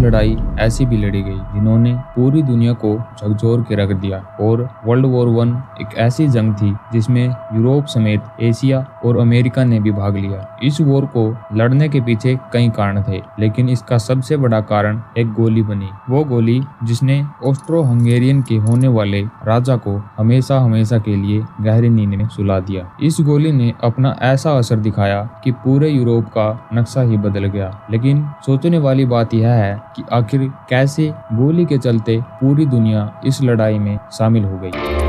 लड़ाई ऐसी भी लड़ी गई जिन्होंने पूरी दुनिया को झकझोर के रख दिया। और वर्ल्ड वॉर 1 एक ऐसी जंग थी जिसमें यूरोप समेत एशिया और अमेरिका ने भी भाग लिया। इस वॉर को लड़ने के पीछे कई कारण थे, लेकिन इसका सबसे बड़ा कारण एक गोली बनी। वो गोली जिसने ऑस्ट्रो हंगेरियन के होने वाले राजा को हमेशा हमेशा के लिए गहरी नींद में सुला दिया। इस गोली ने अपना ऐसा असर दिखाया कि पूरे यूरोप का नक्शा ही बदल गया। लेकिन सोचने वाली बात यह है कि आखिर कैसे गोली के चलते पूरी दुनिया इस लड़ाई में शामिल हो गई।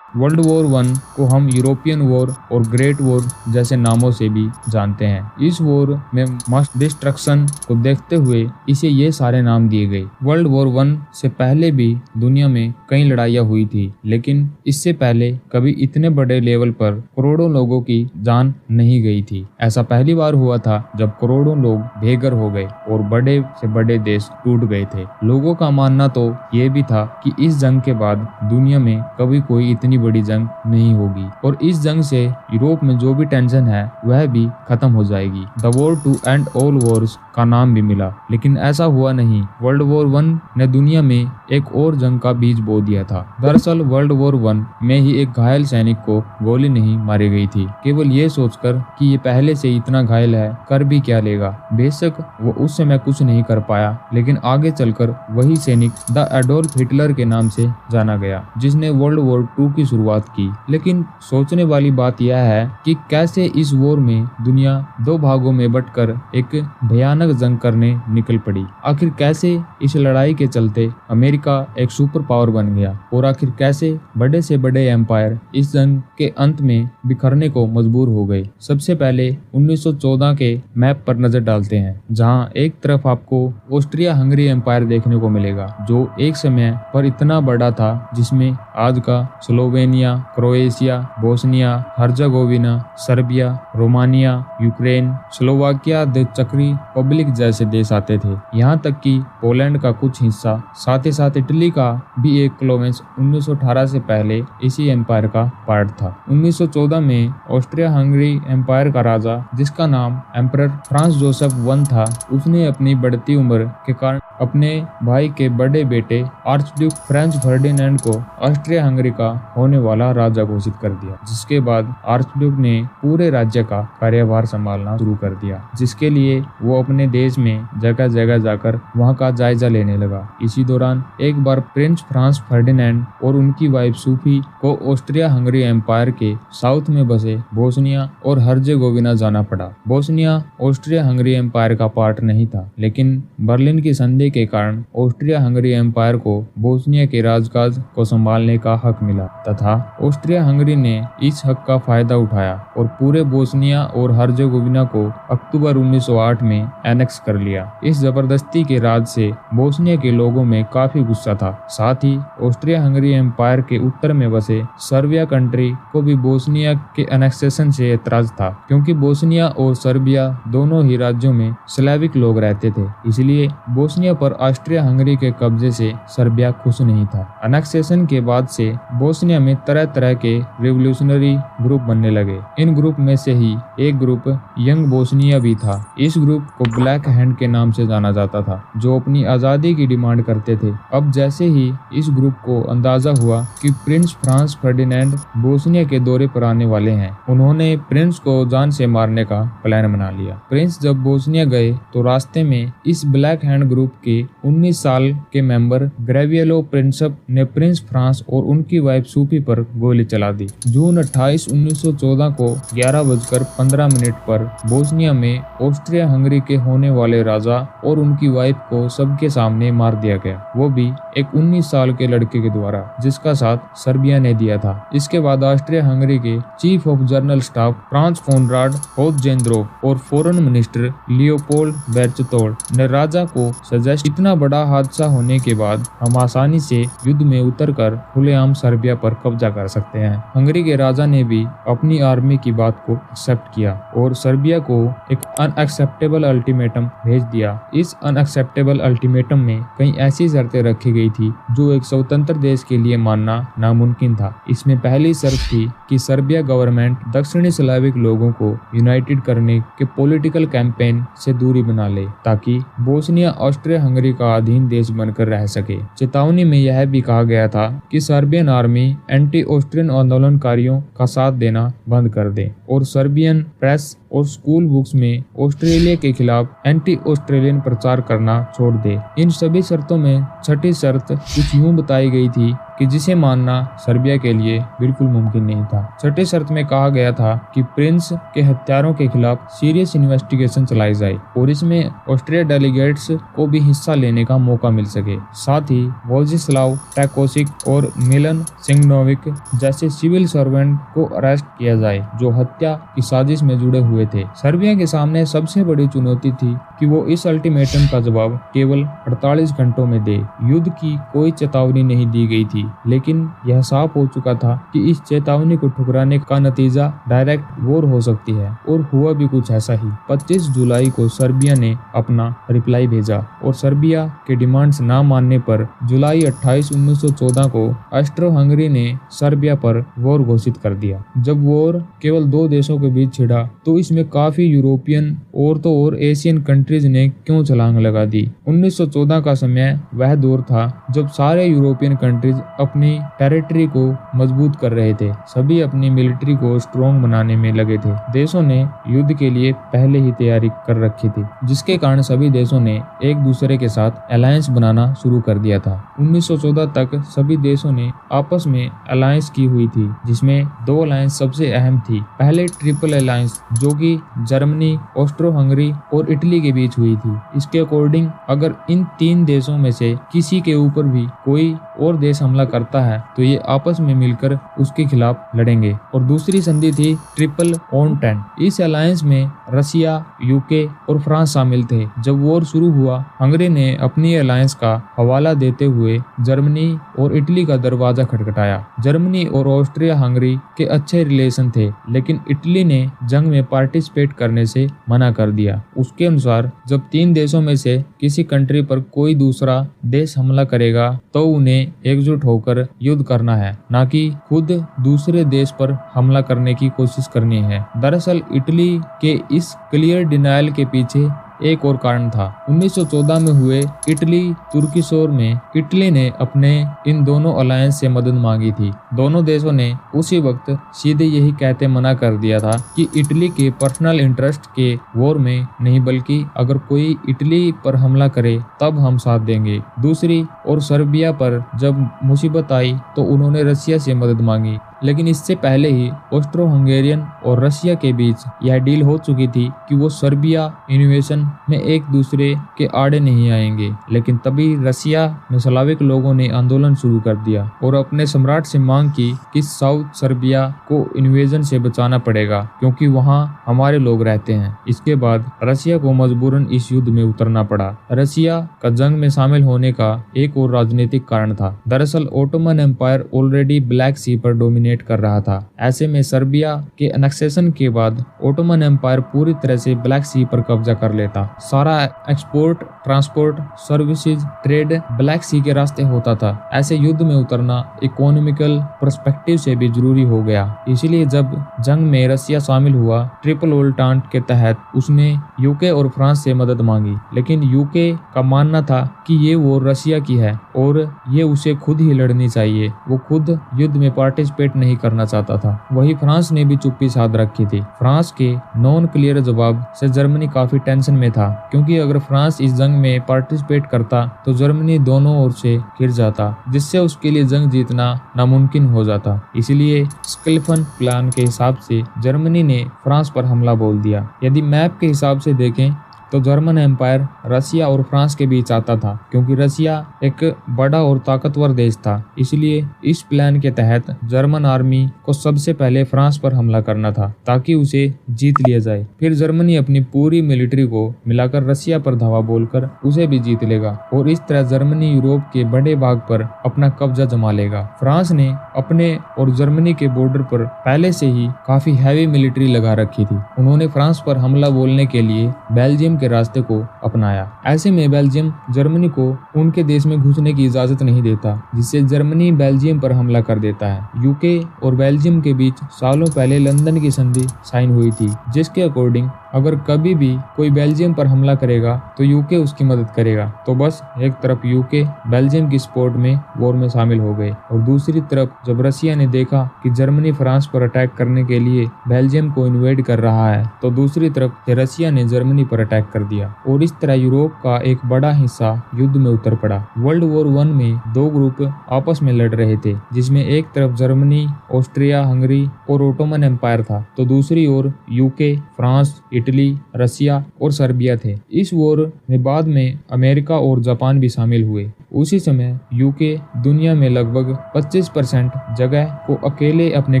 वर्ल्ड वॉर 1 को हम यूरोपियन वॉर और ग्रेट वॉर जैसे नामों से भी जानते हैं। इस वॉर में मास डिस्ट्रक्शन को देखते हुए इसे ये सारे नाम दिए गए। वर्ल्ड वॉर 1 से पहले भी दुनिया में कई लड़ाइयाँ हुई थी, लेकिन इससे पहले कभी इतने बड़े लेवल पर करोड़ों लोगों की जान नहीं गई थी। ऐसा पहली बार हुआ था जब करोड़ों लोग बेघर हो गए और बड़े से बड़े देश टूट गए थे। लोगों का मानना तो ये भी था कि इस जंग के बाद दुनिया में कभी कोई इतनी बड़ी जंग नहीं होगी और इस जंग से यूरोप में जो भी टेंशन है वह भी खत्म हो जाएगी। The war to end all wars का नाम भी मिला, लेकिन ऐसा हुआ नहीं। वर्ल्ड वॉर 1 ने दुनिया में एक और जंग का बीज बो दिया था। दरअसल वर्ल्ड वॉर 1 में ही एक घायल सैनिक को गोली नहीं मारी गई थी, केवल ये सोचकर कि ये पहले से इतना घायल है, कर भी क्या लेगा। बेशक वो उस समय कुछ नहीं कर पाया, लेकिन आगे चलकर वही सैनिक द एडोल्फ हिटलर के नाम से जाना गया, जिसने वर्ल्ड वॉर 2 की शुरुआत की। लेकिन सोचने वाली बात यह है कि कैसे इस वॉर में दुनिया दो भागों में बंटकर एक भयानक जंग करने निकल पड़ी। आखिर कैसे इस लड़ाई के चलते अमेरिका एक सुपर पावर बन गया और आखिर कैसे बड़े से बड़े एम्पायर इस जंग के अंत में बिखरने को मजबूर हो गए। सबसे पहले 1914 के मैप पर नजर डालते हैं, जहां एक तरफ आपको ऑस्ट्रिया हंगरी एम्पायर देखने को मिलेगा, जो एक समय पर इतना बड़ा था जिसमें आज का Slovenia, Croatia, Bosnia Herzegovina, Serbia, Romania, Ukraine, Slovakia, the चेक रिपब्लिक जैसे देश आते थे। यहाँ तक कि पोलैंड का कुछ हिस्सा, साथ ही साथ इटली का भी एक प्रोविंस 1918 से पहले इसी एम्पायर का पार्ट था। 1914 में ऑस्ट्रिया हंगरी एम्पायर का राजा, जिसका नाम एम्परर फ्रांस जोसेफ I था, उसने अपनी बढ़ती उम्र के कारण अपने भाई के बड़े बेटे आर्चड्यूक फ्रेंच फर्डिनेंड को ऑस्ट्रिया हंगरी का होने वाला राजा घोषित कर दिया, जिसके बाद आर्चड्यूक ने पूरे राज्य का कार्यभार संभालना शुरू कर दिया, जिसके लिए वो अपने देश में जगह जगह जाकर वहां का जायजा लेने लगा। इसी दौरान एक बार प्रिंस फ्रांस फर्डिनेंड और उनकी वाइफ सूफी को ऑस्ट्रिया हंगरी एम्पायर के साउथ में बसे बोस्निया और हर्जेगोविना जाना पड़ा। बोस्निया ऑस्ट्रिया हंगरी एम्पायर का पार्ट नहीं था, लेकिन बर्लिन की संधि के कारण ऑस्ट्रिया हंगरी एम्पायर को बोस्निया के राजकाज को संभालने का हक मिला तथा ऑस्ट्रिया हंगरी ने इस हक का फायदा उठाया और पूरे बोस्निया और हर्जेगोविना को अक्टूबर 1908 में एनेक्स कर लिया। इस जबरदस्ती के राज से बोस्निया के लोगों में काफी गुस्सा था। साथ ही ऑस्ट्रिया हंगरी एम्पायर के उत्तर में बसे सर्बिया कंट्री को भी बोस्निया के एनेक्सेशन से एतराज था, क्योंकि बोस्निया और सर्बिया दोनों ही राज्यों में स्लेविक लोग रहते थे। इसलिए बोस्निया पर ऑस्ट्रिया हंगरी के कब्जे से सर्बिया खुश नहीं था। एनेक्सेशन के बाद से बोस्निया में तरह तरह के रिवोल्यूशनरी ग्रुप बनने लगे। इन ग्रुप में से ही एक ग्रुप यंग बोस्निया भी था। इस ग्रुप को ब्लैक हैंड के नाम से जाना जाता था, जो अपनी आजादी की डिमांड करते थे। अब जैसे ही इस ग्रुप को अंदाजा हुआ कि प्रिंस फ्रांस फर्डिनेंड बोस्निया के दौरे पर आने वाले हैं, उन्होंने प्रिंस को जान से मारने का प्लान बना लिया। प्रिंस जब बोस्निया गए तो रास्ते में इस ब्लैक हैंड ग्रुप के 19 साल के मेंबर ग्रेवियलो प्रिंसप ने प्रिंस फ्रांस और उनकी वाइफ सूफी पर गोली चला दी। जून 28, 1914 को 11:15 पर बोस्निया में ऑस्ट्रिया हंगरी के होने वाले राजा और उनकी वाइफ को सबके सामने मार दिया गया, वो भी एक 19 साल के लड़के के द्वारा, जिसका साथ सर्बिया ने दिया था। इसके बाद ऑस्ट्रिया हंगरी के chief of general staff Franz Conrad Hotzendorf और फॉरेन मिनिस्टर लियोपोल्ड बेर्चतोड़ ने राजा को सजेस्ट, इतना बड़ा हादसा होने के बाद हम आसानी से युद्ध में उतरकर खुलेआम सर्बिया पर कब्जा कर सकते हैं। हंगरी के राजा ने भी अपनी आर्मी की बात को एक्सेप्ट किया और सर्बिया को एक अनएक्सेप्टेबल अल्टीमेटम अल्टीमेटम भेज दिया। इस अनएक्सेप्टेबल अल्टीमेटम में कई ऐसी शर्तें रखी गई थी जो एक स्वतंत्र देश के लिए मानना नामुमकिन था। इसमें पहली शर्त थी कि सर्बिया गवर्नमेंट दक्षिणी स्लाविक लोगों को यूनाइटेड करने के पॉलिटिकल कैंपेन से दूरी बना ले ताकि बोस्निया ऑस्ट्रिया हंगरी का अधीन देश बनकर रह सके। चेतावनी में यह भी कहा गया था कि सर्बियन आर्मी एंटी ऑस्ट्रियन आंदोलनकारियों का साथ देना बंद कर दे और सर्बियन प्रेस और स्कूल बुक्स में ऑस्ट्रेलिया के खिलाफ एंटी ऑस्ट्रेलियन प्रचार करना छोड़ दे। इन सभी शर्तों में छठी शर्त कुछ यूं बताई गई थी कि जिसे मानना सर्बिया के लिए बिल्कुल मुमकिन नहीं था। छठी शर्त में कहा गया था कि प्रिंस के हत्यारों के खिलाफ सीरियस इन्वेस्टिगेशन चलाई जाए और इसमें ऑस्ट्रिया डेलीगेट्स को भी हिस्सा लेने का मौका मिल सके। साथ ही वोजिस्लाव टैकोसिक और मिलन सिंगनोविक जैसे सिविल सर्वेंट को अरेस्ट किया जाए जो हत्या की साजिश में जुड़े हुए थे। सर्बिया के सामने सबसे बड़ी चुनौती थी कि वो इस अल्टीमेटम का जवाब केवल 48 घंटों में दे। युद्ध की कोई चेतावनी नहीं दी गई थी, लेकिन यह साफ हो चुका था कि इस चेतावनी को ठुकराने का नतीजा डायरेक्ट वॉर हो सकती है और हुआ भी कुछ ऐसा ही। 25 जुलाई को सर्बिया ने अपना रिप्लाई भेजा और सर्बिया के डिमांड्स ना मानने पर जुलाई 28, 1914 को ऑस्ट्रो हंगरी ने सर्बिया पर वॉर घोषित कर दिया। जब वॉर केवल दो देशों के बीच छिड़ा तो इसमें काफी यूरोपियन और एशियन कंट्रीज ने क्यों छलांग लगा दी। 1914 का समय वह दौर था जब सारे यूरोपियन कंट्रीज अपनी टेरिटरी को मजबूत कर रहे थे। सभी अपनी मिलिट्री को स्ट्रॉन्ग बनाने में लगे थे। देशों ने युद्ध के लिए पहले ही तैयारी कर रखी थी, जिसके कारण सभी देशों ने एक दूसरे के साथ अलायंस बनाना शुरू कर दिया था। 1914 तक सभी देशों ने आपस में अलायंस की हुई थी, जिसमें दो अलायंस सबसे अहम थी। पहले ट्रिपल अलायंस जो कि जर्मनी, ऑस्ट्रो हंगरी और इटली के बीच हुई थी। इसके अकॉर्डिंग अगर इन तीन देशों में से किसी के ऊपर भी कोई और देश हमला करता है तो ये आपस में मिलकर उसके खिलाफ लड़ेंगे। और दूसरी संधि थी ट्रिपल ऑन्टेंट। इस अलायंस में रसिया, यूके और फ्रांस शामिल थे। जब वॉर शुरू हुआ, हंगरी ने अपनी अलायंस का हवाला देते हुए जर्मनी और इटली का दरवाजा खटखटाया। जर्मनी और ऑस्ट्रिया हंगरी के अच्छे रिलेशन थे, लेकिन इटली ने जंग में पार्टिसिपेट करने से मना कर दिया। उसके अनुसार जब तीन देशों में से किसी कंट्री पर कोई दूसरा देश हमला करेगा तो उन्हें एकजुट होकर युद्ध करना है, ना कि खुद दूसरे देश पर हमला करने की कोशिश करनी है। दरअसल इटली के इस क्लियर डिनायल के पीछे एक और कारण था। 1914 में हुए इटली तुर्की वॉर में इटली ने अपने इन दोनों अलायंस से मदद मांगी थी। दोनों देशों ने उसी वक्त सीधे यही कहते मना कर दिया था कि इटली के पर्सनल इंटरेस्ट के वॉर में नहीं, बल्कि अगर कोई इटली पर हमला करे तब हम साथ देंगे। दूसरी और सर्बिया पर जब मुसीबत आई तो उन्होंने रसिया से मदद मांगी, लेकिन इससे पहले ही ऑस्ट्रो हंगेरियन और रसिया के बीच यह डील हो चुकी थी कि वो सर्बिया इन्वेशन में एक दूसरे के आड़े नहीं आएंगे। लेकिन तभी रसिया में स्लाविक लोगों ने आंदोलन शुरू कर दिया और अपने सम्राट से मांग की कि साउथ सर्बिया को इन्वेजन से बचाना पड़ेगा, क्योंकि वहां हमारे लोग रहते हैं। इसके बाद रसिया को मजबूरन इस युद्ध में उतरना पड़ा। रसिया का जंग में शामिल होने का एक और राजनीतिक कारण था। दरअसल ओटोमन एम्पायर ऑलरेडी ब्लैक सी पर डोमिनेट कर रहा था। ऐसे में सर्बिया के एनेक्सेशन के बाद ओटोमन एम्पायर पूरी तरह से ब्लैक सी पर कब्जा कर लेता। सारा export, transport, services, trade Black Sea के रास्ते होता था। ऐसे युद्ध में उतरना इकोनॉमिकल पर्सपेक्टिव से भी जरूरी हो गया। इसलिए जब जंग में रसिया शामिल हुआ, ट्रिपल ऑन्टेंट के तहत उसने यूके और फ्रांस से मदद मांगी, लेकिन यूके का मानना था कि ये वो रसिया की है और ये उसे खुद ही लड़नी चाहिए। वो खुद युद्ध में पार्टिसिपेट नहीं करना चाहता था। वही फ्रांस ने भी चुप्पी साध रखी थी। फ्रांस के नॉन क्लियर जवाब से जर्मनी काफी टेंशन में था, क्योंकि अगर फ्रांस इस जंग में पार्टिसिपेट करता तो जर्मनी दोनों ओर से घिर जाता, जिससे उसके लिए जंग जीतना नामुमकिन हो जाता। इसलिए स्किलफन प्लान के हिसाब से जर्मनी ने फ्रांस पर हमला बोल दिया। यदि मैप के हिसाब से देखें तो जर्मन एम्पायर रसिया और फ्रांस के बीच आता था, क्योंकि रसिया एक बड़ा और ताकतवर देश था। इसलिए इस प्लान के तहत जर्मन आर्मी को सबसे पहले फ्रांस पर हमला करना था ताकि उसे जीत लिया जाए। फिर जर्मनी अपनी पूरी मिलिट्री को मिलाकर रसिया पर धावा बोलकर उसे भी जीत लेगा और इस तरह जर्मनी यूरोप के बड़े भाग पर अपना कब्जा जमा लेगा। फ्रांस ने अपने और जर्मनी के बॉर्डर पर पहले से ही काफी हैवी मिलिट्री लगा रखी थी। उन्होंने फ्रांस पर हमला बोलने के लिए बेल्जियम बेल्जियम के रास्ते को अपनाया। ऐसे में बेल्जियम जर्मनी को उनके देश में घुसने की इजाजत नहीं देता, जिससे जर्मनी बेल्जियम पर हमला कर देता है। यूके और बेल्जियम के बीच सालों पहले लंदन की संधि साइन हुई थी, जिसके अकॉर्डिंग अगर कभी भी कोई बेल्जियम पर हमला करेगा तो यूके उसकी मदद करेगा। तो बस एक तरफ यूके बेल्जियम की सपोर्ट में वॉर में शामिल हो गए और दूसरी तरफ जब रशिया ने देखा कि जर्मनी फ्रांस पर अटैक करने के लिए बेल्जियम को इन्वेड कर रहा है, तो दूसरी तरफ रशिया ने जर्मनी पर अटैक कर दिया और इस तरह यूरोप का एक बड़ा हिस्सा युद्ध में उतर पड़ा। वर्ल्ड वॉर 1 में दो ग्रुप आपस में लड़ रहे थे, जिसमें एक तरफ जर्मनी, ऑस्ट्रिया हंगरी और ओटोमन एम्पायर था, तो दूसरी ओर यूके, फ्रांस, इटली, रशिया और सर्बिया थे। इस वॉर में बाद में अमेरिका और जापान भी शामिल हुए। उसी समय यूके दुनिया में लगभग 25% जगह को अकेले अपने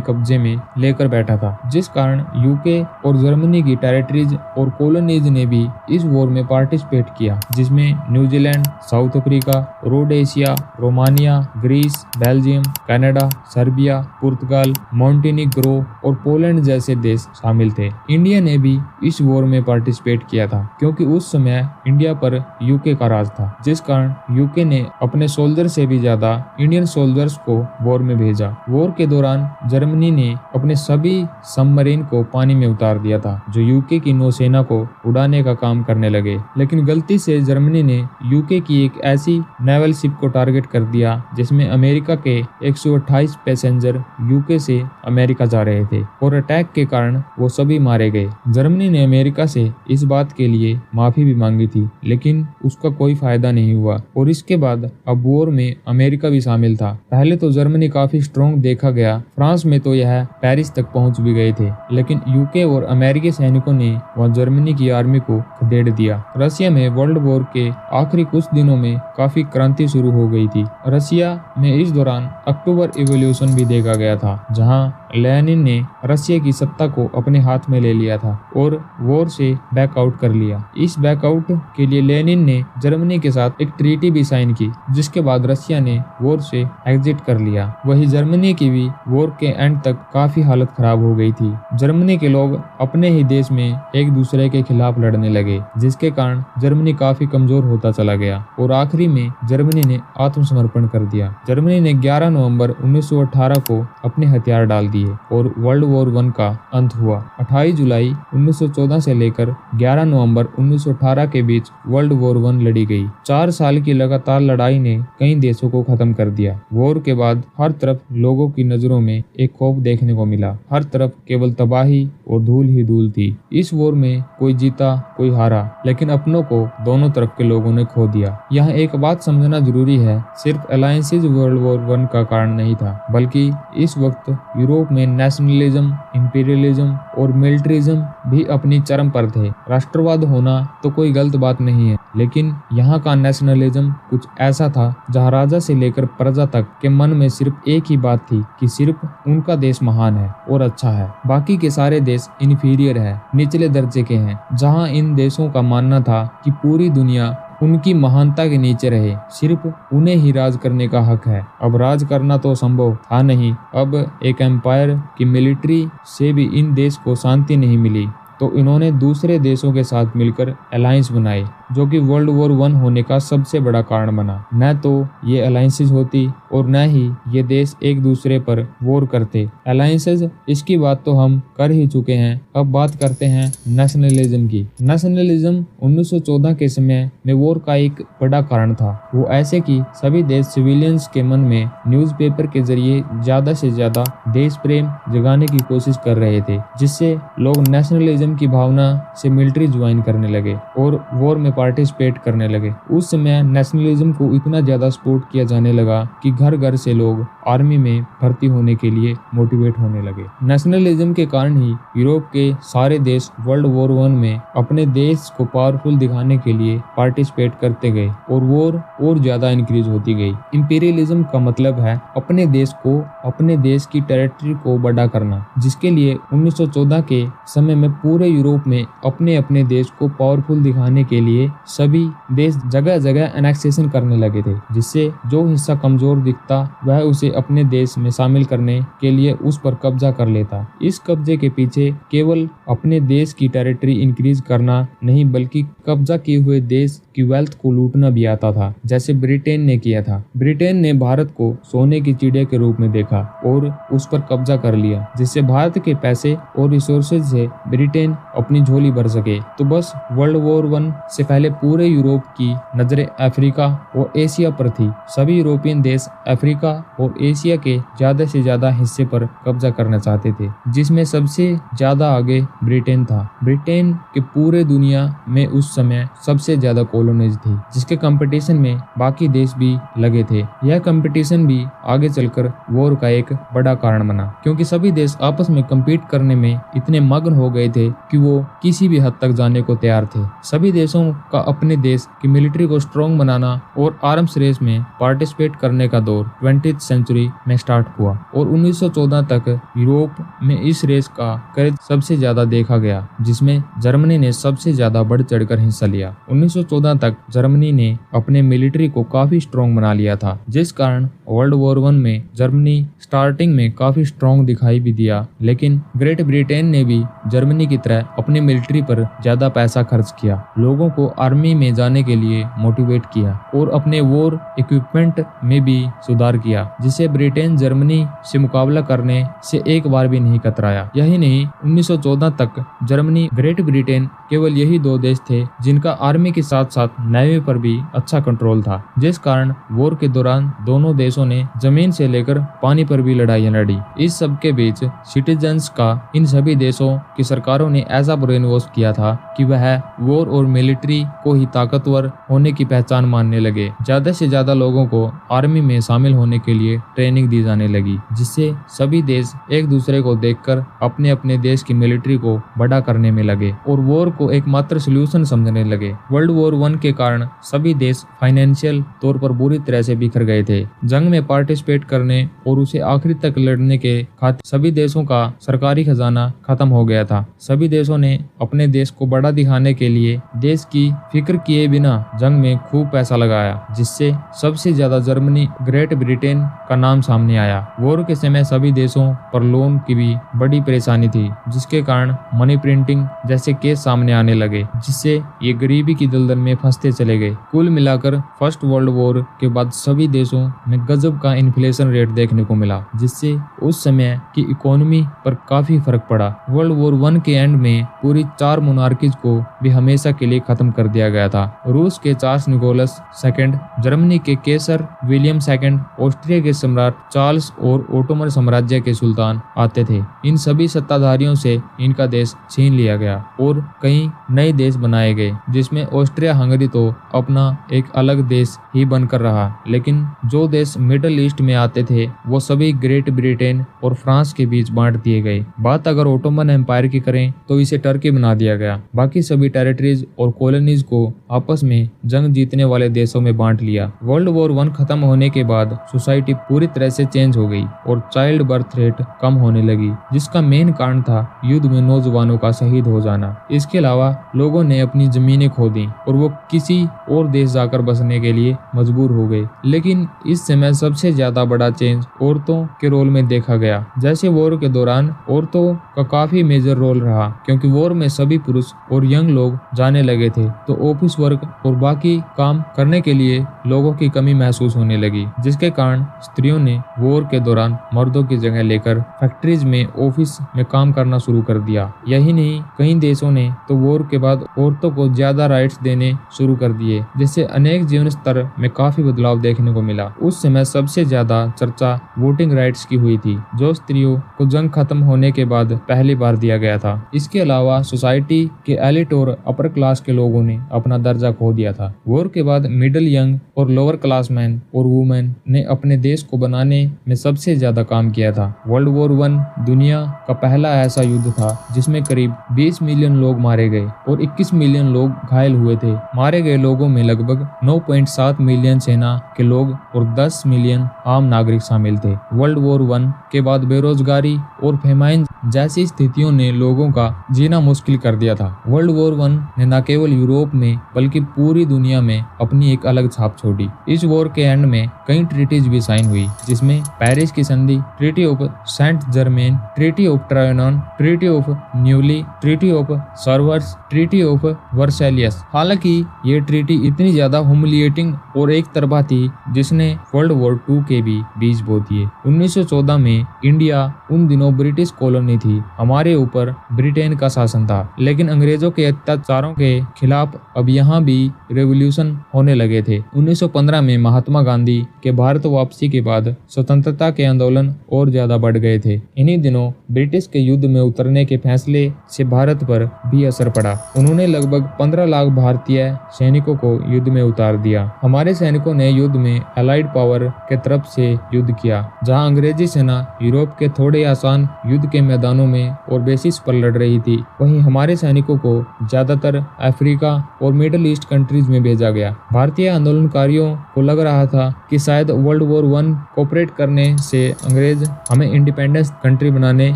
कब्जे में लेकर बैठा था, जिस कारण यूके और जर्मनी की टेरिटरीज और कॉलोनीज ने भी इस वॉर में पार्टिसिपेट किया, जिसमें New Zealand, South Africa, Rhodesia, Romania, Greece, Belgium, Canada, Serbia, पुर्तगाल, मोंटेनिग्रो और पोलैंड जैसे देश शामिल थे। इंडिया ने भी इस वॉर में पार्टिसिपेट किया था, क्योंकि उस समय इंडिया पर यूके का राज था, जिस कारण यूके ने अपने सोल्जर से भी ज्यादा इंडियन सोल्जर्स को वॉर में भेजा। वॉर के दौरान जर्मनी ने अपने सभी सबमरीन को पानी में उतार दिया था, जो यूके की नौसेना को उड़ाने का काम करने लगे। लेकिन गलती से जर्मनी ने यूके की एक ऐसी नेवल शिप को टारगेट कर दिया जिसमें अमेरिका के 128 पैसेंजर यूके से अमेरिका जा रहे थे और अटैक के कारण वो सभी मारे गए। जर्मनी ने अमेरिका से इस बात के लिए माफी भी मांगी थी, लेकिन उसका कोई फायदा नहीं हुआ और इसके बाद अब वॉर में अमेरिका भी शामिल था। पहले तो जर्मनी काफी स्ट्रॉन्ग देखा गया, फ्रांस में तो यह पेरिस तक पहुंच भी गए थे, लेकिन यूके और अमेरिकी सैनिकों ने वहां जर्मनी की आर्मी को खदेड़ दिया। रशिया में वर्ल्ड वॉर के आखिरी कुछ दिनों में काफी क्रांति शुरू हो गई थी। रशिया में इस दौरान अक्टूबर इवोल्यूशन भी देखा गया था, जहां लेनिन ने रशिया की सत्ता को अपने हाथ में ले लिया था और वॉर से बैकआउट कर लिया। इस बैकआउट के लिए लेनिन ने जर्मनी के साथ एक ट्रीटी भी साइन की, जिसके बाद रशिया ने वॉर से एग्जिट कर लिया। वही जर्मनी की भी वॉर के एंड तक काफी हालत खराब हो गई थी। जर्मनी के लोग अपने ही देश में एक दूसरे के खिलाफ लड़ने लगे, जिसके कारण जर्मनी काफी कमजोर होता चला गया और आखिरी में जर्मनी ने आत्मसमर्पण कर दिया। जर्मनी ने 11 नवंबर 1918 को अपने हथियार डाल दिए और वर्ल्ड वॉर 1 का अंत हुआ। 28 जुलाई 1914 से लेकर 11 नवंबर 1918 के बीच वर्ल्ड वॉर 1 लड़ी गई। 4 साल की लगातार लड़ाई ने कई देशों को खत्म कर दिया। वॉर के बाद हर तरफ लोगों की नजरों में एक खौफ देखने को मिला। हर तरफ केवल तबाही और धूल ही धूल थी। इस वॉर में कोई जीता कोई हारा, लेकिन अपनों को दोनों तरफ के लोगों ने खो दिया। यहाँ एक बात समझना जरूरी है, सिर्फ अलायंसेज वर्ल्ड वॉर 1 का कारण नहीं था, बल्कि इस वक्त यूरोप में नेशनलिज्म, इंपीरियलिज्म और मिलिट्रिज्म भी अपनी चरम पर थे। राष्ट्रवाद होना तो कोई गलत बात नहीं है, लेकिन यहाँ का नेशनलिज्म कुछ ऐसा था जहाँ राजा से लेकर प्रजा तक के मन में सिर्फ एक ही बात थी कि सिर्फ उनका देश महान है और अच्छा है, बाकी के सारे देश इन्फीरियर है, निचले दर्जे के हैं। जहाँ इन देशों का मानना था कि पूरी दुनिया उनकी महानता के नीचे रहे, सिर्फ उन्हें ही राज करने का हक है। अब राज करना तो संभव था नहीं। अब एक एम्पायर की मिलिट्री से भी इन देश को शांति नहीं मिली, तो इन्होंने दूसरे देशों के साथ मिलकर अलायंस बनाए, जो कि वर्ल्ड वॉर 1 होने का सबसे बड़ा कारण बना। न तो ये अलायंसेज होती और न ही ये देश एक दूसरे पर वॉर करते। अलायंसेज इसकी बात तो हम कर ही चुके हैं। अब बात करते हैं नेशनलिज्म की। नेशनलिज्म 1914 के समय में वॉर का एक बड़ा कारण था। वो ऐसे कि सभी देश सिविलियंस के मन में न्यूज़पेपर के जरिए ज्यादा से ज्यादा देश प्रेम जगाने की कोशिश कर रहे थे, जिससे लोग नेशनलिज्म की भावना से मिलिट्री ज्वाइन करने लगे और वॉर में पार्टिसिपेट करने लगे। उस समय नेशनलिज्म को इतना ज्यादा सपोर्ट किया जाने लगा कि घर घर से लोग आर्मी में भर्ती होने के लिए मोटिवेट होने लगे। नेशनलिज्म के कारण ही यूरोप के सारे देश वर्ल्ड वॉर 1 में अपने देश को पावरफुल दिखाने के लिए पार्टिसिपेट करते गए और वॉर और ज्यादा इंक्रीज होती गई। इंपीरियलिज्म का मतलब है अपने देश को, अपने देश की टेरिटरी को बड़ा करना, जिसके लिए 1914 के समय में पूरे यूरोप में अपने अपने देश को पावरफुल दिखाने के लिए से सभी देश जगह जगह एनेक्सेशन करने लगे थे, जिससे जो हिस्सा कमजोर दिखता वह उसे अपने देश में शामिल करने के लिए उस पर कब्जा कर लेता। इस कब्जे के पीछे केवल अपने देश की टेरिटरी इंक्रीज करना नहीं बल्कि कब्जा किए हुए देश की वेल्थ को लूटना भी आता था, जैसे ब्रिटेन ने किया था। ब्रिटेन ने भारत को सोने की चिड़िया के रूप में देखा और उस पर कब्जा कर लिया, जिससे भारत के पैसे और रिसोर्सेज से ब्रिटेन अपनी झोली भर सके। तो बस वर्ल्ड वॉर 1 से पहले पूरे यूरोप की नजरें अफ्रीका और एशिया पर थी। सभी यूरोपियन देश अफ्रीका और एशिया के ज्यादा से ज्यादा हिस्से पर कब्जा करना चाहते थे, जिसमें सबसे ज्यादा आगे ब्रिटेन था। ब्रिटेन के पूरे दुनिया में उस समय सबसे ज्यादा कॉलोनीज थी, जिसके कंपटीशन में बाकी देश भी लगे थे। यह कंपटीशन भी आगे चलकर वॉर का एक बड़ा कारण बना, क्योंकि सभी देश आपस में कम्पीट करने में इतने मग्न हो गए थे कि वो किसी भी हद तक जाने को तैयार थे। सभी देशों का अपने देश की मिलिट्री को स्ट्रॉन्ग बनाना और आर्म्स रेस में पार्टिसिपेट करने का दौर 20th सेंचुरी में स्टार्ट हुआ और 1914 तक यूरोप में इस रेस का क्रेज सबसे ज्यादा देखा गया, जिसमें जर्मनी ने सबसे ज्यादा बढ़ चढ़कर हिस्सा लिया। 1914 तक जर्मनी ने अपने मिलिट्री को काफी स्ट्रॉन्ग बना लिया था, जिस कारण वर्ल्ड वॉर 1 में जर्मनी स्टार्टिंग में काफी स्ट्रॉन्ग दिखाई भी दिया, लेकिन ग्रेट ब्रिटेन ने भी जर्मनी की तरह अपनी मिलिट्री पर ज्यादा पैसा खर्च किया, लोगों को आर्मी में जाने के लिए मोटिवेट किया और अपने वॉर इक्विपमेंट में भी सुधार किया, जिससे ब्रिटेन जर्मनी से मुकाबला करने से एक बार भी नहीं कतराया। यही नहीं, 1914 तक जर्मनी, ग्रेट ब्रिटेन केवल यही दो देश थे जिनका आर्मी के साथ साथ नेवी पर भी अच्छा कंट्रोल था, जिस कारण वॉर के दौरान दोनों देशों ने जमीन से लेकर पानी पर भी लड़ाइयां लड़ी। इस सब के बीच सिटीजन्स का इन सभी देशों की सरकारों ने ऐसा ब्रेन वॉश किया था कि वह वॉर और मिलिट्री को ही ताकतवर होने की पहचान मानने लगे। ज्यादा से ज्यादा लोगों को आर्मी में शामिल होने के लिए ट्रेनिंग दी जाने लगी, जिससे सभी देश एक दूसरे को देखकर अपने अपने देश की मिलिट्री को बड़ा करने में लगे और वॉर को एकमात्र सोल्यूशन समझने लगे। वर्ल्ड वॉर 1 के कारण सभी देश फाइनेंशियल तौर पर बुरी तरह से बिखर गए थे। जंग में पार्टिसिपेट करने और उसे आखिरी तक लड़ने के खातिर सभी देशों का सरकारी खजाना खत्म हो गया था। सभी देशों ने अपने देश को बड़ा दिखाने के लिए देश की फिक्र किए बिना जंग में खूब पैसा लगाया, जिससे सबसे ज्यादा जर्मनी, ग्रेट ब्रिटेन का नाम सामने आया। वॉर के समय सभी देशों पर लोन की भी बड़ी परेशानी थी, जिसके कारण मनी प्रिंटिंग जैसे केस सामने आने लगे, जिससे ये गरीबी की दलदल में फंसते चले गए। कुल मिलाकर फर्स्ट वर्ल्ड वॉर के बाद सभी देशों में गजब का इन्फ्लेशन रेट देखने को मिला, जिससे उस समय की इकोनॉमी पर काफी फर्क पड़ा। वर्ल्ड वॉर 1 के एंड में पूरी 4 मोनार्कीज को भी हमेशा के लिए खत्म कर दिया गया था। रूस के चार्ल्स निकोलस सेकंड, जर्मनी के केसर विलियम सेकंड, ऑस्ट्रिया के सम्राट चार्ल्स और ओटोमन साम्राज्य के सुल्तान आते थे। इन सभी सत्ताधारियों से इनका देश छीन लिया गया और कई नए देश बनाए गए, जिसमें ऑस्ट्रिया हंगरी तो अपना एक अलग देश ही बनकर रहा, लेकिन जो देश मिडल ईस्ट में आते थे वो सभी ग्रेट ब्रिटेन और फ्रांस के बीच बांट दिए गए। बात अगर ओटोमन एम्पायर की करें तो इसे टर्की बना दिया गया। बाकी सभी टेरिटरीज और कॉलोनीज को आपस में जंग जीतने वाले देशों में बांट लिया। वर्ल्ड वॉर 1 खत्म होने के बाद सोसाइटी पूरी तरह से चेंज हो गई और चाइल्ड बर्थ रेट कम होने लगी, जिसका मेन कारण था युद्ध में नौजवानों का शहीद हो जाना। इसके अलावा लोगों ने अपनी जमीनें खो दी और वो किसी और देश जाकर बसने के लिए मजबूर हो गए। लेकिन इस समय सबसे ज्यादा बड़ा चेंज औरतों के रोल में देखा गया। जैसे वॉर के दौरान औरतों का काफी मेजर रोल रहा, क्योंकि वॉर में सभी पुरुष और यंग लोग जाने लगे थे, तो ऑफिस वर्क और बाकी काम करने के लिए लोगों की कमी महसूस होने लगी, जिसके कारण स्त्रियों ने वॉर के दौरान मर्दों की जगह लेकर फैक्ट्रीज में, ऑफिस में काम करना शुरू कर दिया। यही नहीं, कई देशों ने तो वॉर के बाद औरतों को ज्यादा राइट्स देने शुरू कर दिए, जिससे अनेक जीवन स्तर में काफी बदलाव देखने को मिला। उस समय सबसे ज्यादा चर्चा वोटिंग राइट्स की हुई थी, जो स्त्रियों को जंग खत्म होने के बाद पहली बार दिया गया था। इसके अलावा सोसाइटी के एलिट और अपर क्लास के लोगों ने अपना दर्जा खो दिया था। वॉर के बाद मिडिल, यंग और लोअर क्लास मैन और वुमेन ने अपने देश को बनाने में सबसे ज्यादा काम किया था। वर्ल्ड वॉर 1 दुनिया का पहला ऐसा युद्ध था जिसमें करीब 20 मिलियन लोग मारे गए और 21 मिलियन लोग घायल हुए थे। मारे गए लोगों में लगभग 9.7 मिलियन सेना के लोग और 10 मिलियन आम नागरिक शामिल थे। वर्ल्ड वॉर 1 के बाद बेरोजगारी और फेमाइन जैसी स्थितियों ने लोगों का जीना मुश्किल कर दिया था। वर्ल्ड वॉर 1 ने न केवल यूरोप में बल्कि पूरी दुनिया में अपनी एक अलग छाप छोड़ी। इस वॉर के एंड में कई ट्रीटीज भी साइन हुई, जिसमें पेरिस की संधि, treaty of Saint Germain, treaty of Trianon, treaty of Neuilly, treaty of Sevres, treaty of Versailles. हालांकि ये ट्रीटी इतनी ज्यादा ह्यूमिलिएटिंग और एक तरफा थी जिसने वर्ल्ड वॉर 2 के भी बीज बो दिए। 1914 में इंडिया उन दिनों ब्रिटिश कॉलोनी थी, हमारे ऊपर ब्रिटेन का शासन था, लेकिन अंग्रेजों के अत्याचारों के खिलाफ अब यहाँ भी रेवोल्यूशन होने लगे थे। 1915 में महात्मा गांधी के भारत वापसी के बाद स्वतंत्रता के आंदोलन और ज्यादा बढ़ गए थे। इन्हीं दिनों ब्रिटिश के युद्ध में उतरने के फैसले से भारत पर भी असर पड़ा। उन्होंने लगभग 15 लाख भारतीय सैनिकों को युद्ध में उतार दिया। हमारे सैनिकों ने युद्ध में अलाइड पावर के तरफ से युद्ध किया, जहां अंग्रेजी सेना यूरोप के थोड़े आसान युद्ध के मैदानों में और बेसिस पर लड़ रही थी, वहीं हमारे सैनिकों को ज्यादातर अफ्रीका और मिडिल ईस्ट कंट्रीज में भेजा गया। भारतीय आंदोलनकारियों को लग रहा था कि शायद वर्ल्ड वॉर 1 कोऑपरेट करने से अंग्रेज हमें इंडिपेंडेंस कंट्री बनाने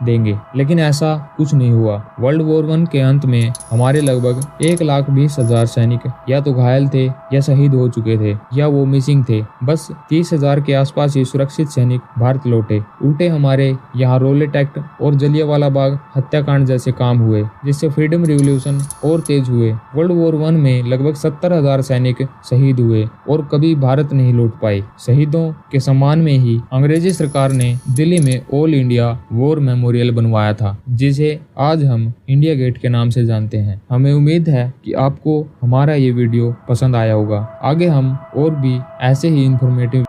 देंगे, लेकिन ऐसा कुछ नहीं हुआ। वर्ल्ड वॉर 1 के अंत में हमारे लगभग 1,20,000 सैनिक या तो घायल थे या शहीद हो चुके थे या वो मिसिंग थे। बस 30,000 के आसपास ही सुरक्षित सैनिक भारत लौटे। उल्टे हमारे यहाँ रोलेट एक्ट और जलियांवाला बाग हत्याकांड जैसे काम हुए, जिससे फ्रीडम रिवॉल्यूशन और तेज हुए। वर्ल्ड वॉर 1 में लगभग 70,000 सैनिक शहीद हुए और कभी भारत नहीं लौट पाए। शहीदों के सम्मान में ही अंग्रेजी सरकार ने दिल्ली में ऑल इंडिया वॉर मेमोरियल बनवाया था, जिसे आज हम इंडिया गेट के नाम से जानते हैं। हमें उम्मीद है कि आपको हमारा ये वीडियो पसंद आया होगा। आगे हम और भी ऐसे ही इंफॉर्मेटिव